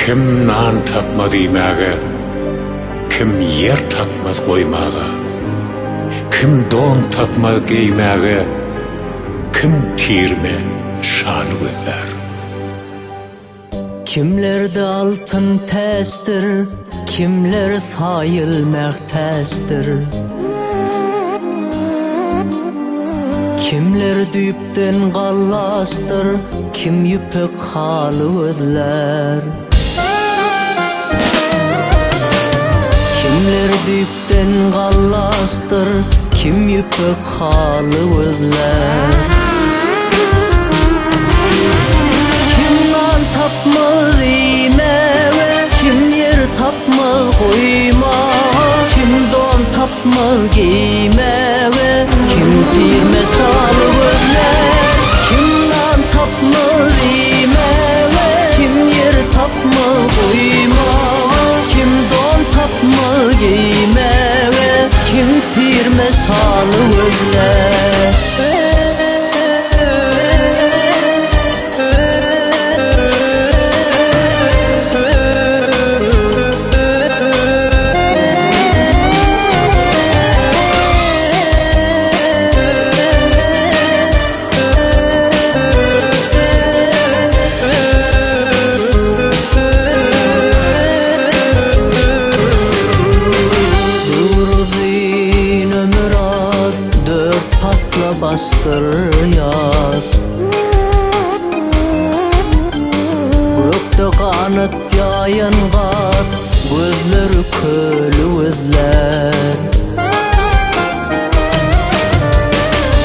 Kim nan tapmaz imäge, kim yer tapmaz goýmaga, kim don tapmaz giymäge, kim tirme şaly gözler. Kimlerde altın tästir, kimler sayılmak tästir. Kimler düýpden gallasdır, kim yüpek haly gözler. Kimler düýpden gallasdır, kim yüpek haly gözler. Kimden tapmaz imäge, kim yer tapmaz goýmaga, kim don tapmaz giymäge, kim tirme şaly gözler. Kimden tapmaz imäge, kim yer tapmaz goýmaga, kim don tapmaz giymäge, kim tirme şaly gözler. Bastır yaz, gökte kanat yayan gar, gözleri köli gözler.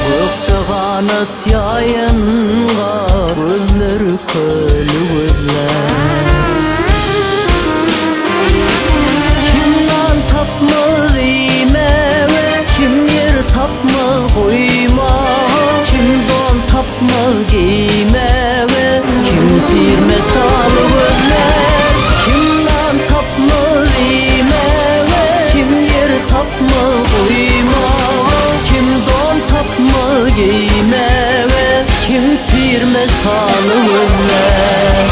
Gökte kanat yayan gar, gözleri köli gözler. Kimden tapmaz imäge, kim yer tapmaz goýmaga, kim don tapmaz giymäge, kim tirme şaly gözler. Kimden tapmaz imäge, kim yer tapmaz goýmaga, kim don tapmaz giymäge, kim tirme şaly gözler.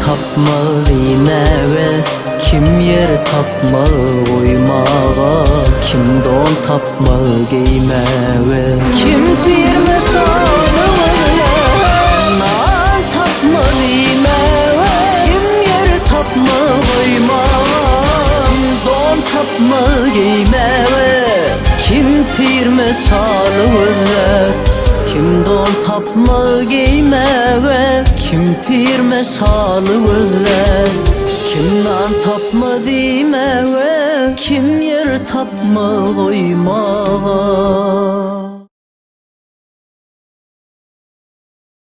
Tapmaz imäge, kim yer tapmaz goýmaga, kim don tapmaz giymäge, kim tirme şaly gözler. Nan tapmaz imäge, kim yer tapmaz goýmaga, kim don tapmaz giymäge, kim tirme şaly gözler. Kim don tapmaz giymäge, kim tirme şaly gözler. Kimden tapmaz imäge, kim yer tapmaz goýmaga.